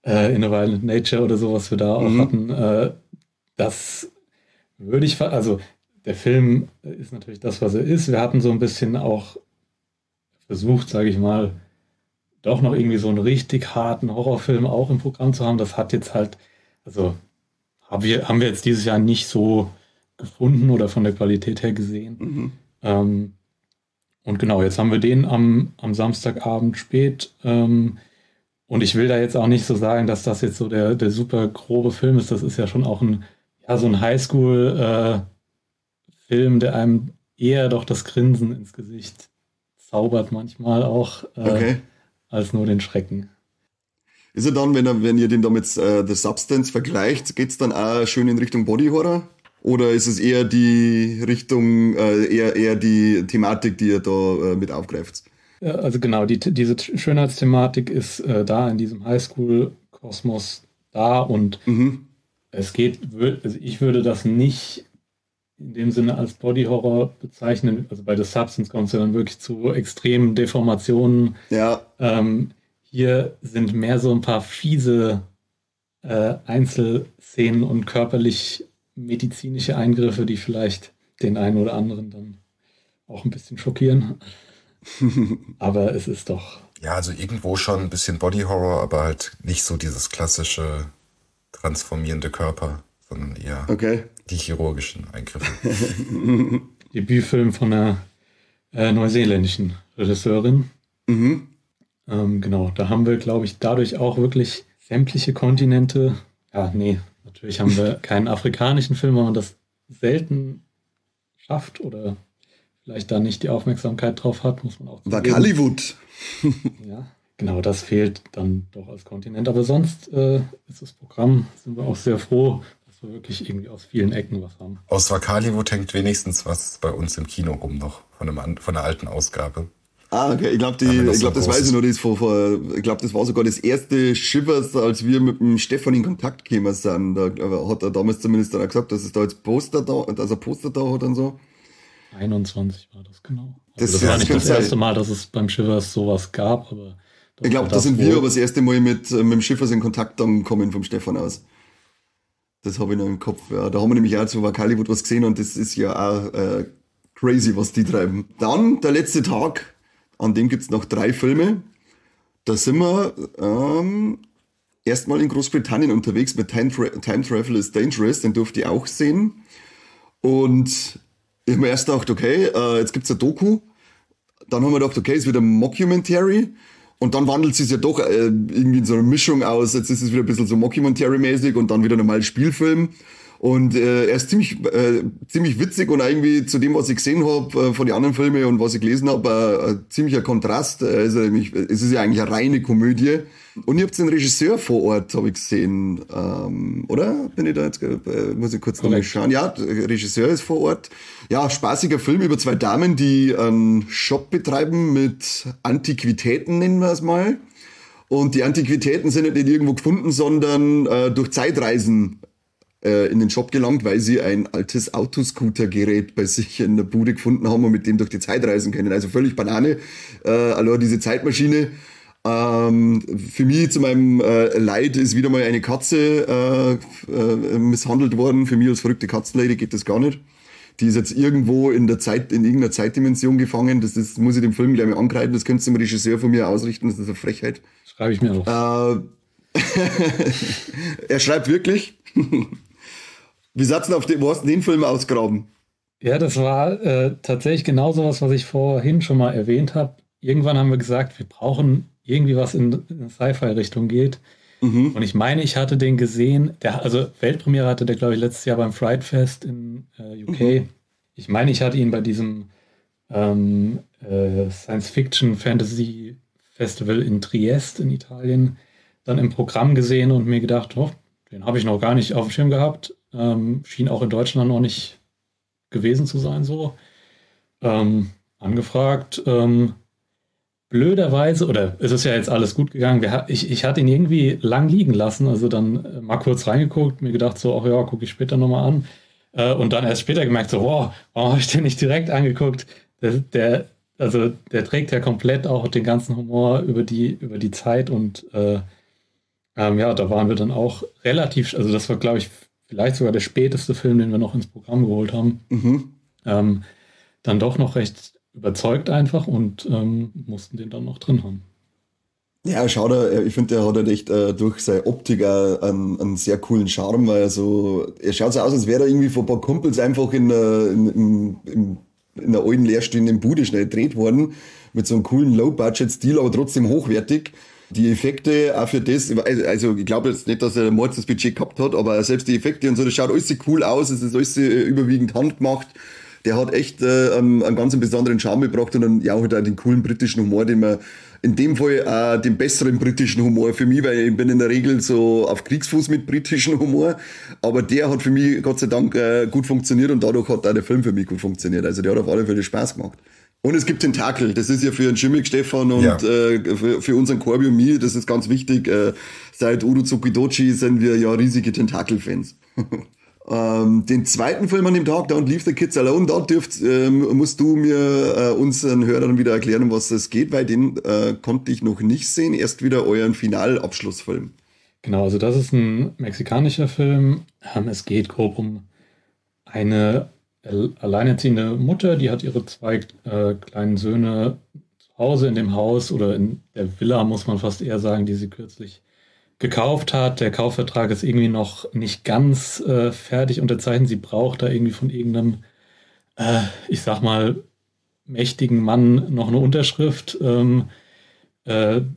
In a Violent Nature oder so, was wir da auch hatten, das würde ich, also der Film ist natürlich das, was er ist. Wir hatten so ein bisschen auch versucht, sage ich mal, doch noch irgendwie so einen richtig harten Horrorfilm auch im Programm zu haben. Das hat jetzt halt, also haben wir jetzt dieses Jahr nicht so gefunden oder von der Qualität her gesehen. Und genau, jetzt haben wir den am Samstagabend spät. Und ich will da jetzt auch nicht so sagen, dass das jetzt so der super grobe Film ist. Das ist ja schon auch so ein Highschool Film, der einem eher doch das Grinsen ins Gesicht zaubert manchmal auch, als nur den Schrecken. Ist er dann, wenn ihr den da mit The Substance vergleicht, geht's dann auch schön in Richtung Body Horror? Oder ist es eher die Richtung, eher die Thematik, die ihr da mit aufgreift? Ja, also genau, diese Schönheitsthematik ist da in diesem Highschool-Kosmos da und es geht, also ich würde das nicht in dem Sinne als Body Horror bezeichnen. Also bei The Substance kommt es ja dann wirklich zu extremen Deformationen. Ja. Hier sind mehr so ein paar fiese Einzelszenen und körperlich medizinische Eingriffe, die vielleicht den einen oder anderen dann auch ein bisschen schockieren. Aber es ist doch... Ja, also irgendwo schon ein bisschen Body Horror, aber halt nicht so dieses klassische transformierende Körper, sondern eher die chirurgischen Eingriffe. Debütfilm von einer neuseeländischen Regisseurin. Genau, da haben wir, glaube ich, dadurch auch wirklich sämtliche Kontinente. Ja, nee, natürlich haben wir keinen afrikanischen Film, weil man das selten schafft oder vielleicht da nicht die Aufmerksamkeit drauf hat, muss man auch zugeben. War Hollywood. Ja, genau, das fehlt dann doch als Kontinent. Aber sonst ist das Programm, sind wir auch sehr froh, dass wir wirklich irgendwie aus vielen Ecken was haben. Aus Wakaliwood hängt wenigstens was bei uns im Kino rum noch, von einer alten Ausgabe. Ah, okay. Ich glaube, das weiß ich noch. Ich glaube, das war sogar das erste Shivers, als wir mit dem Stefan in Kontakt gekommen sind. Da hat er damals zumindest dann auch gesagt, dass es da jetzt Poster da hat und so. 21 war das genau. Also das war nicht das erste Mal, dass es beim Shivers sowas gab, aber ich glaube, da sind wir aber das erste Mal mit dem Shivers in Kontakt dann gekommen vom Stefan aus. Das habe ich noch im Kopf. Ja. Da haben wir nämlich auch zu Wakaliwood was gesehen und das ist ja auch crazy, was die treiben. Dann der letzte Tag, an dem gibt's noch 3 Filme. Da sind wir erstmal in Großbritannien unterwegs mit Time Travel is Dangerous, den durfte ich auch sehen. Und ich habe mir erst gedacht, okay, jetzt gibt's eine Doku. Dann haben wir gedacht, okay, es wird ein Mockumentary. Und dann wandelt es sich ja doch irgendwie in so eine Mischung aus. Jetzt ist es wieder ein bisschen so Mockumentary-mäßig und dann wieder normal Spielfilm. Und er ist ziemlich witzig und irgendwie zu dem, was ich gesehen habe von den anderen Filmen und was ich gelesen habe, ein ziemlicher Kontrast. Es ist ja eigentlich eine reine Komödie. Und ihr habt den Regisseur vor Ort, habe ich gesehen, oder? Bin ich da jetzt, muss ich kurz nochmal schauen. Ja, der Regisseur ist vor Ort. Ja, spaßiger Film über zwei Damen, die einen Shop betreiben mit Antiquitäten, nennen wir es mal. Und die Antiquitäten sind nicht irgendwo gefunden, sondern durch Zeitreisen in den Shop gelangt, weil sie ein altes Autoscooter-Gerät bei sich in der Bude gefunden haben und mit dem durch die Zeit reisen können. Also völlig Banane. Also diese Zeitmaschine. Für mich zu meinem Leid ist wieder mal eine Katze misshandelt worden. Für mich als verrückte Katzenlady geht das gar nicht. Die ist jetzt irgendwo in irgendeiner Zeitdimension gefangen. Das muss ich dem Film gleich mal angreifen. Das könntest du dem Regisseur von mir ausrichten. Das ist eine Frechheit. Schreibe ich mir auf. Er schreibt wirklich. Wie sagst du wo hast du den Film ausgraben? Ja, das war tatsächlich genau sowas, was ich vorhin schon mal erwähnt habe. Irgendwann haben wir gesagt, wir brauchen irgendwie was in eine Sci-Fi-Richtung geht. Mhm. Und ich meine, ich hatte den gesehen, also Weltpremiere hatte der, glaube ich, letztes Jahr beim Fright Fest in UK. Mhm. Ich meine, ich hatte ihn bei diesem Science-Fiction-Fantasy-Festival in Triest in Italien dann im Programm gesehen und mir gedacht, oh, den habe ich noch gar nicht auf dem Schirm gehabt. Schien auch in Deutschland noch nicht gewesen zu sein so. Angefragt. Blöderweise, oder es ist ja jetzt alles gut gegangen, ich hatte ihn irgendwie lang liegen lassen, also dann mal kurz reingeguckt, mir gedacht so, ach ja, gucke ich später nochmal an. Und dann erst später gemerkt so, wow, warum habe ich den nicht direkt angeguckt? Der trägt ja komplett auch den ganzen Humor über die Zeit und ja, da waren wir dann auch relativ, also das war, glaube ich, vielleicht sogar der späteste Film, den wir noch ins Programm geholt haben. Mhm. Dann doch noch recht überzeugt einfach und mussten den dann noch drin haben. Ja, ich finde, der hat halt echt durch seine Optik einen sehr coolen Charme, weil er schaut so aus, als wäre er irgendwie von ein paar Kumpels einfach in einer alten leerstehenden Bude schnell gedreht worden, mit so einem coolen Low-Budget-Stil, aber trotzdem hochwertig. Die Effekte auch für das, also ich glaube jetzt nicht, dass er Mord das Budget gehabt hat, aber selbst die Effekte und so, das schaut alles cool aus, es ist alles überwiegend handgemacht. Der hat echt einen ganz besonderen Charme gebracht und dann ja auch den coolen britischen Humor, den man in dem Fall den besseren britischen Humor für mich, weil ich bin in der Regel so auf Kriegsfuß mit britischem Humor, aber der hat für mich Gott sei Dank gut funktioniert und dadurch hat auch der Film für mich gut funktioniert. Also der hat auf alle Fälle Spaß gemacht. Und es gibt Tentakel, das ist ja für den Schimmig Stefan und für unseren Corby und mich, das ist ganz wichtig. Seit Uruzukidochi sind wir ja riesige Tentakel-Fans. Den zweiten Film an dem Tag, Don't Leave the Kids Alone, da musst du mir unseren Hörern wieder erklären, um was es geht, weil den konnte ich noch nicht sehen. Erst wieder euren Finalabschlussfilm. Genau, also das ist ein mexikanischer Film. Es geht grob um eine alleinerziehende Mutter, die hat ihre zwei kleinen Söhne zu Hause in dem Haus oder in der Villa, muss man fast eher sagen, die sie kürzlich gekauft hat. Der Kaufvertrag ist irgendwie noch nicht ganz fertig unterzeichnet. Sie braucht da irgendwie von irgendeinem, ich sag mal, mächtigen Mann noch eine Unterschrift, den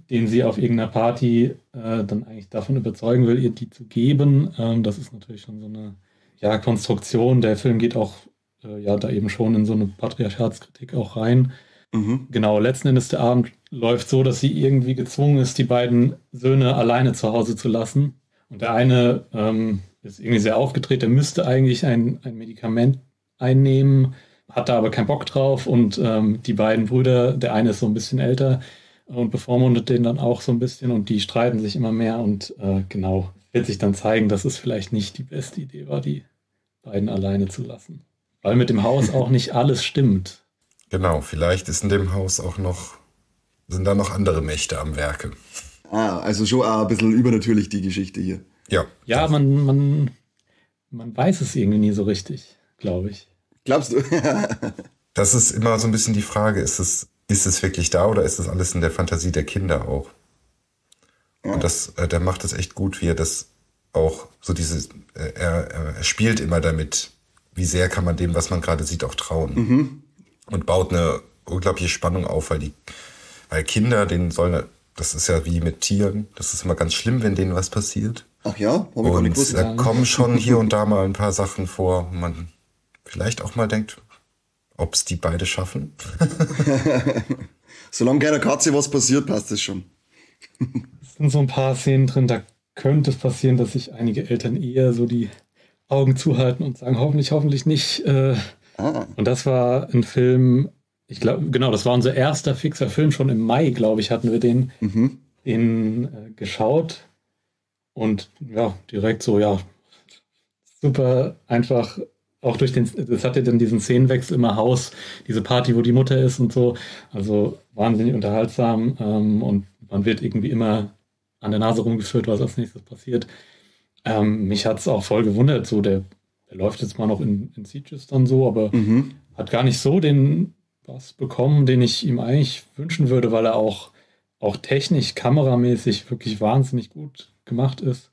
sie auf irgendeiner Party dann eigentlich davon überzeugen will, ihr die zu geben. Das ist natürlich schon so eine Konstruktion. Der Film geht auch da eben schon in so eine Patriarchatskritik auch rein. Mhm. Genau, letzten Endes der Abend läuft so, dass sie irgendwie gezwungen ist, die beiden Söhne alleine zu Hause zu lassen. Und der eine ist irgendwie sehr aufgedreht, der müsste eigentlich ein Medikament einnehmen, hat da aber keinen Bock drauf. Und die beiden Brüder, der eine ist so ein bisschen älter und bevormundet den dann auch so ein bisschen und die streiten sich immer mehr und wird sich dann zeigen, dass es vielleicht nicht die beste Idee war, die beiden alleine zu lassen. Weil mit dem Haus auch nicht alles stimmt. Genau, vielleicht ist in dem Haus sind da noch andere Mächte am Werke. Also schon ein bisschen übernatürlich die Geschichte hier. Ja, man weiß es irgendwie nie so richtig, glaube ich. Glaubst du? Das ist immer so ein bisschen die Frage, ist es wirklich da oder ist das alles in der Fantasie der Kinder auch? Ja. Und der macht das echt gut, wie er das auch so er spielt immer damit, wie sehr kann man dem, was man gerade sieht, auch trauen. Und baut eine unglaubliche Spannung auf, weil Kinder, das ist ja wie mit Tieren, das ist immer ganz schlimm, wenn denen was passiert. Ach ja? Und da kommen schon hier und da mal ein paar Sachen vor, wo man vielleicht auch mal denkt, ob es die beide schaffen. Solange keiner Katze was passiert, passt das schon. Es sind so ein paar Szenen drin, da könnte es passieren, dass sich einige Eltern eher so die Augen zuhalten und sagen, hoffentlich nicht. Und das war ein Film, ich glaube, genau, das war unser erster fixer Film. Schon im Mai, glaube ich, hatten wir den geschaut. Und ja, direkt so, ja, super einfach, auch das hatte dann diesen Szenenwechsel im Haus, diese Party, wo die Mutter ist und so. Also wahnsinnig unterhaltsam und man wird irgendwie immer an der Nase rumgeführt, was als nächstes passiert. Mich hat es auch voll gewundert, so der läuft jetzt mal noch in Sieges dann so, aber hat gar nicht so den Bass bekommen, den ich ihm eigentlich wünschen würde, weil er auch technisch, kameramäßig wirklich wahnsinnig gut gemacht ist.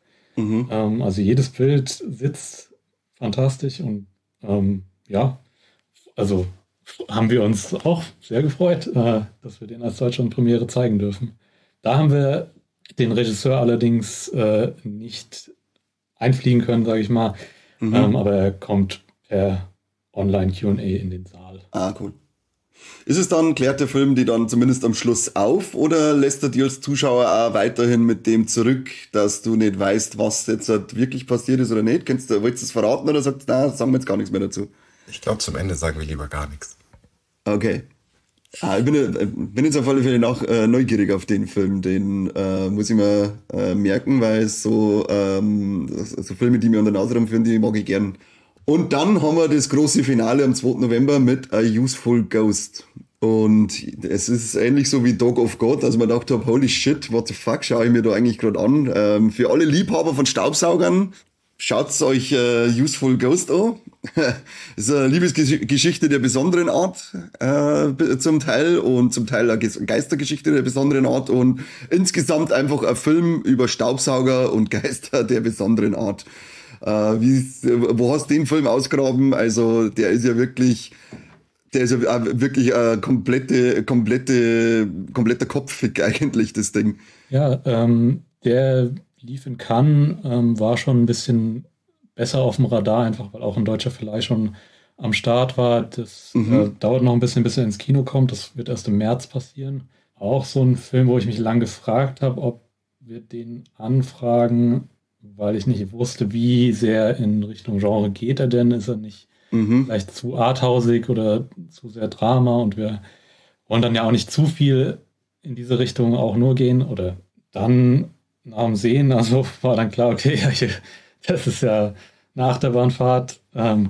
Also jedes Bild sitzt fantastisch und ja, also haben wir uns auch sehr gefreut, dass wir den als Deutschland-Premiere zeigen dürfen. Da haben wir den Regisseur allerdings nicht einfliegen können, sage ich mal, aber er kommt per Online-Q&A in den Saal. Ah, cool. Ist es dann, klärt der Film die dann zumindest am Schluss auf oder lässt er dir als Zuschauer auch weiterhin mit dem zurück, dass du nicht weißt, was jetzt wirklich passiert ist oder nicht? Wolltest du es verraten oder sagst du, sagen wir jetzt gar nichts mehr dazu? Ich glaube, zum Ende sagen wir lieber gar nichts. Okay. Ich bin jetzt auf alle Fälle neugierig auf den Film. Den muss ich mir merken, weil so Filme, die mir an der Nase rumführen, die mag ich gern. Und dann haben wir das große Finale am 2. November mit A Useful Ghost. Und es ist ähnlich so wie Dog of God, also man dachte, holy shit, what the fuck, schaue ich mir da eigentlich gerade an. Für alle Liebhaber von Staubsaugern, schaut's euch Useful Ghost an. Das ist eine Liebesgeschichte der besonderen Art zum Teil und zum Teil eine Geistergeschichte der besonderen Art und insgesamt einfach ein Film über Staubsauger und Geister der besonderen Art. Wo hast du den Film ausgraben? Also der ist ja wirklich ein kompletter Kopffick eigentlich, das Ding. Ja, der lief in Cannes, war schon ein bisschen besser auf dem Radar, einfach weil auch ein deutscher Verleih schon am Start war. Das dauert noch ein bisschen, bis er ins Kino kommt. Das wird erst im März passieren. Auch so ein Film, wo ich mich lang gefragt habe, ob wir den anfragen, weil ich nicht wusste, wie sehr in Richtung Genre geht er denn. Ist er nicht vielleicht zu arthausig oder zu sehr Drama? Und wir wollen dann ja auch nicht zu viel in diese Richtung auch nur gehen. Oder dann nach dem Sehen, also war dann klar, okay, das ist ja eine Achterbahnfahrt.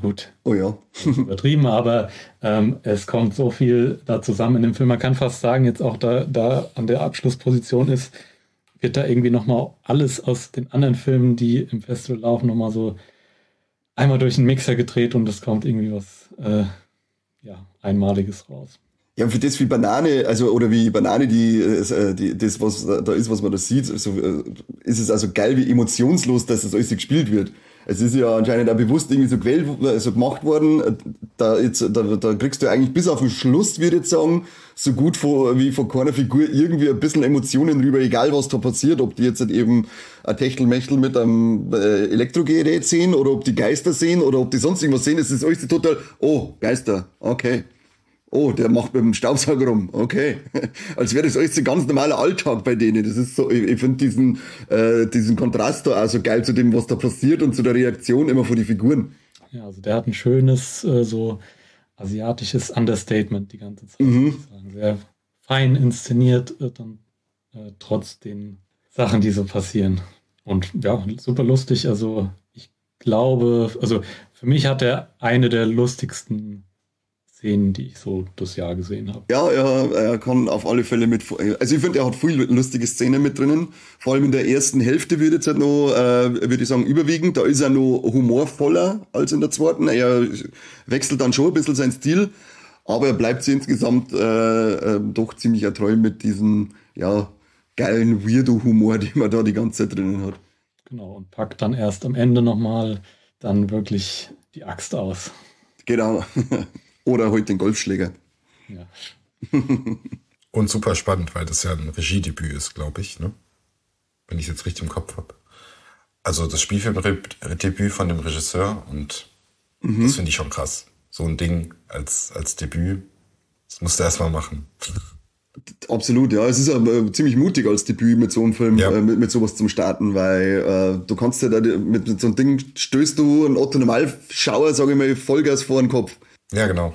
Gut, oh ja. Übertrieben, aber es kommt so viel da zusammen in dem Film. Man kann fast sagen, jetzt auch da an der Abschlussposition wird da irgendwie nochmal alles aus den anderen Filmen, die im Festival laufen, nochmal so einmal durch den Mixer gedreht und es kommt irgendwie was Einmaliges raus. Ja, für das wie Banane, oder wie Banane, das, was da ist, was man da sieht, ist es also geil, wie emotionslos, dass das alles gespielt wird. Es ist ja anscheinend auch bewusst irgendwie so gemacht worden. Da kriegst du eigentlich bis auf den Schluss, würde ich jetzt sagen, so gut wie von keiner Figur irgendwie ein bisschen Emotionen rüber, egal was da passiert, ob die jetzt halt eben ein Techtelmechtel mit einem Elektrogerät sehen oder ob die Geister sehen oder ob die sonst irgendwas sehen. Es ist alles total, oh, Geister, okay. Oh, der macht mit dem Staubsauger rum. Okay. Als wäre das alles ein ganz normaler Alltag bei denen. Das ist so, ich finde diesen Kontrast da auch so geil zu dem, was da passiert und zu der Reaktion immer von den Figuren. Ja, also der hat ein schönes, so asiatisches Understatement die ganze Zeit. Muss ich sagen. Sehr fein inszeniert, dann trotz den Sachen, die so passieren. Und ja, super lustig. Also ich glaube, also für mich hat er eine der lustigsten Szenen, die ich so das Jahr gesehen habe. Ja, er kann auf alle Fälle also ich finde, er hat viele lustige Szenen mit drinnen. Vor allem in der ersten Hälfte würde ich sagen, überwiegend. Da ist er noch humorvoller als in der zweiten. Er wechselt dann schon ein bisschen seinen Stil, aber er bleibt sich insgesamt doch ziemlich ertreu mit diesen, geilen Weirdo-Humor, den man da die ganze Zeit drinnen hat. Genau, und packt dann erst am Ende nochmal dann wirklich die Axt aus. Genau. Oder halt den Golfschläger. Ja. Und super spannend, weil das ja ein Regiedebüt ist, glaube ich, ne? Wenn ich es jetzt richtig im Kopf habe. Also das Spielfilmdebüt von dem Regisseur und das finde ich schon krass. So ein Ding als Debüt, das musst du erstmal machen. Absolut, ja. Es ist ziemlich mutig als Debüt mit so einem Film, mit sowas zum Starten, weil du kannst ja da mit so einem Ding stößt du einen Otto-Normalschauer, sage ich mal, Vollgas vor den Kopf. Ja, genau.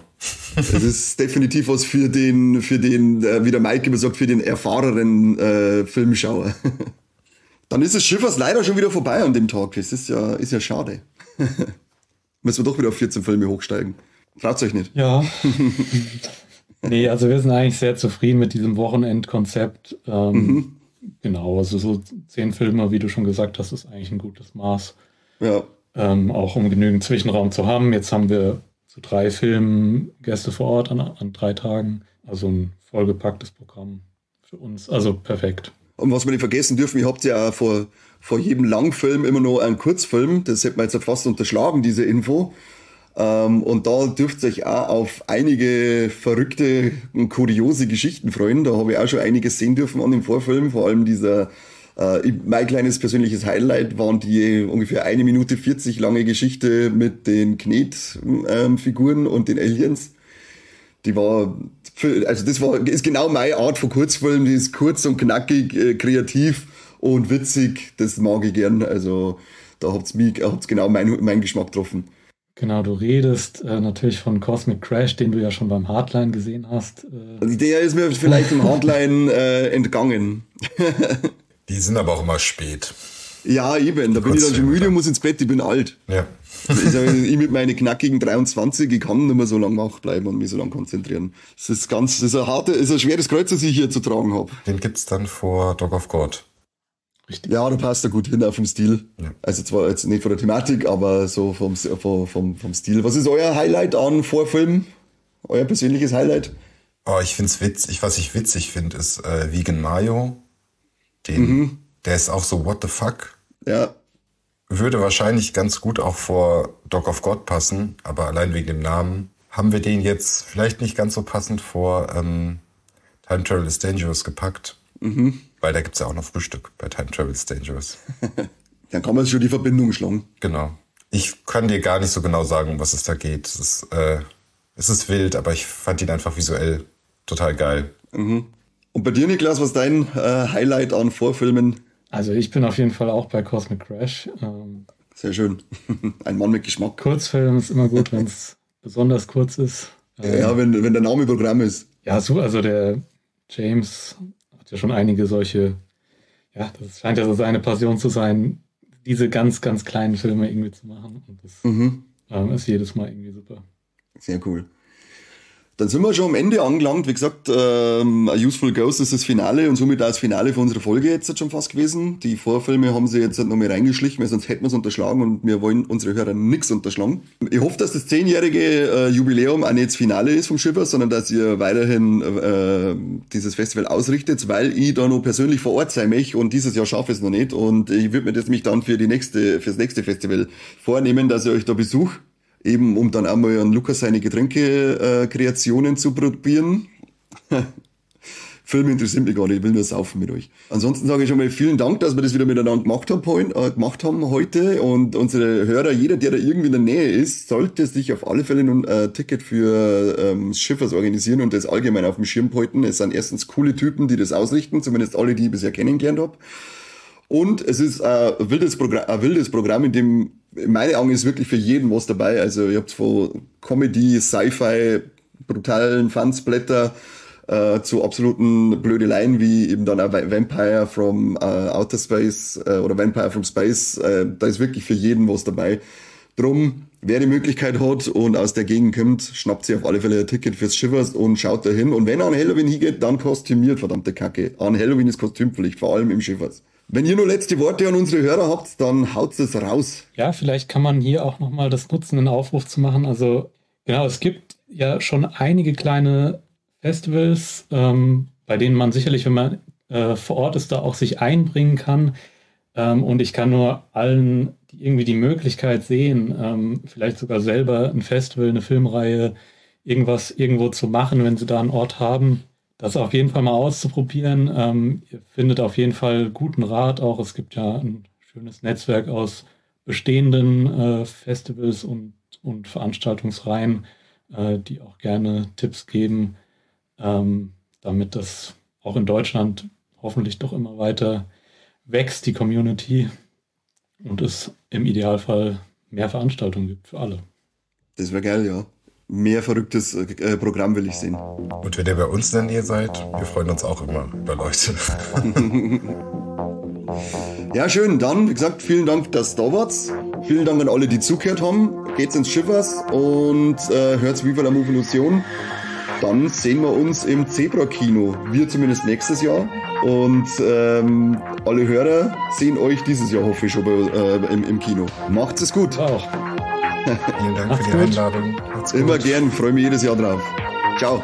Das ist definitiv was für den, wie der Mike immer sagt, für den erfahrenen Filmschauer. Dann ist das Schiffers leider schon wieder vorbei an dem Tag. Das ist ja schade. Müssen wir doch wieder auf 14 Filme hochsteigen. Traut's euch nicht. Ja. Nee, also wir sind eigentlich sehr zufrieden mit diesem Wochenendkonzept. Genau, also so 10 Filme, wie du schon gesagt hast, ist eigentlich ein gutes Maß. Ja. Auch um genügend Zwischenraum zu haben. Jetzt haben wir so 3 Filmgäste vor Ort an 3 Tagen. Also ein vollgepacktes Programm für uns. Also perfekt. Und was wir nicht vergessen dürfen, ihr habt ja auch vor jedem Langfilm immer noch einen Kurzfilm. Das hätte man jetzt fast unterschlagen, diese Info. Und da dürft ihr euch auch auf einige verrückte und kuriose Geschichten freuen. Da habe ich auch schon einiges sehen dürfen an dem Vorfilm. Vor allem mein kleines persönliches Highlight waren die ungefähr 1 Minute 40 lange Geschichte mit den Knetfiguren und den Aliens. Ist genau meine Art von Kurzfilm. Die ist kurz und knackig, kreativ und witzig. Das mag ich gern. Also da habt's genau meinen Geschmack getroffen. Genau, du redest natürlich von Cosmic Crash, den du ja schon beim Hardline gesehen hast. Der ist mir vielleicht im Hardline entgangen. Die sind aber auch immer spät. Ja, eben. Da bin ich dann schon müde und muss ins Bett. Ich bin alt. Ja. Ich mit meinen knackigen 23, ich kann nicht mehr so lange wach bleiben und mich so lange konzentrieren. Das ist ein schweres Kreuz, das ich hier zu tragen habe. Den gibt's dann vor Dog of God. Richtig. Ja, da passt er gut hin auf dem Stil. Ja. Also zwar jetzt nicht von der Thematik, aber so vom Stil. Was ist euer Highlight an Vorfilmen? Euer persönliches Highlight? Oh, ich find's witzig. Was ich witzig finde, ist Vegan Mayo. Der ist auch so what the fuck. Ja. Würde wahrscheinlich ganz gut auch vor Dog of God passen, aber allein wegen dem Namen haben wir den jetzt vielleicht nicht ganz so passend vor Time Travel is Dangerous gepackt. Weil da gibt's ja auch noch Frühstück bei Time Travel is Dangerous. Dann kann man schon die Verbindung schlagen. Genau. Ich kann dir gar nicht so genau sagen, um was es da geht. Es ist wild, aber ich fand ihn einfach visuell total geil. Und bei dir, Niklas, was ist dein Highlight an Vorfilmen? Also ich bin auf jeden Fall auch bei Cosmic Crash. Sehr schön. Ein Mann mit Geschmack. Kurzfilm ist immer gut, wenn es besonders kurz ist. Ja, wenn der Name Programm ist. Ja, so, also der James hat ja schon einige solche, ja, das scheint ja so seine Passion zu sein, diese ganz, ganz kleinen Filme irgendwie zu machen. Und das ist jedes Mal irgendwie super. Sehr cool. Dann sind wir schon am Ende angelangt. Wie gesagt, A Useful Ghost ist das Finale und somit auch das Finale von unserer Folge jetzt schon fast gewesen. Die Vorfilme haben sie jetzt noch mal reingeschlichen, weil sonst hätten wir es unterschlagen und wir wollen unsere Hörer nichts unterschlagen. Ich hoffe, dass das 10-jährige Jubiläum auch nicht das Finale ist vom Schiffers, sondern dass ihr weiterhin dieses Festival ausrichtet, weil ich da noch persönlich vor Ort sein möchte und dieses Jahr schaffe ich es noch nicht. Und ich würde mir das mich dann fürs nächste Festival vornehmen, dass ich euch da besuche. Eben, um dann auch mal an Lukas seine Getränke-Kreationen zu probieren. Filme interessiert mich gar nicht, ich will nur saufen mit euch. Ansonsten sage ich schon mal vielen Dank, dass wir das wieder miteinander gemacht haben heute. Und unsere Hörer, jeder, der da irgendwie in der Nähe ist, sollte sich auf alle Fälle ein Ticket für Schiffers organisieren und das allgemein auf dem Schirm halten. Es sind erstens coole Typen, die das ausrichten, zumindest alle, die ich bisher kennengelernt habe. Und es ist ein wildes Programm, in dem, in meinen Augen, ist wirklich für jeden was dabei. Also ihr habt von Comedy, Sci-Fi, brutalen Fansblätter zu absoluten Blödeleien, wie eben dann auch Vampire from Outer Space oder Vampire from Space. Da ist wirklich für jeden was dabei. Drum, wer die Möglichkeit hat und aus der Gegend kommt, schnappt sich auf alle Fälle ein Ticket fürs Schiffers und schaut da hin. Und wenn er an Halloween hingeht, dann kostümiert, verdammte Kacke. An Halloween ist Kostümpflicht, vor allem im Schiffers. Wenn ihr nur letzte Worte an unsere Hörer habt, dann haut es raus. Ja, vielleicht kann man hier auch nochmal das nutzen, einen Aufruf zu machen. Also genau, es gibt ja schon einige kleine Festivals, bei denen man sicherlich, wenn man vor Ort ist, da auch sich einbringen kann. Und ich kann nur allen, die irgendwie die Möglichkeit sehen, vielleicht sogar selber ein Festival, eine Filmreihe, irgendwas irgendwo zu machen, wenn sie da einen Ort haben, das auf jeden Fall mal auszuprobieren. Ihr findet auf jeden Fall guten Rat auch. Es gibt ja ein schönes Netzwerk aus bestehenden Festivals und Veranstaltungsreihen, die auch gerne Tipps geben, damit das auch in Deutschland hoffentlich doch immer weiter wächst, die Community, und es im Idealfall mehr Veranstaltungen gibt für alle. Das wäre geil, ja. Mehr verrücktes Programm will ich sehen. Und wenn ihr bei uns in der Nähe seid, wir freuen uns auch immer über Leute. Ja, schön. Dann, wie gesagt, vielen Dank, dass ihr da wart. Vielen Dank an alle, die zugehört haben. Geht's ins Schiffers und hört's Viva la Movolution. Dann sehen wir uns im Zebra-Kino. Wir zumindest nächstes Jahr. Und alle Hörer sehen euch dieses Jahr, hoffe ich, schon im Kino. Macht's es gut. Auch. Vielen Dank für die Einladung. Immer gern. Freue mich jedes Jahr drauf. Ciao.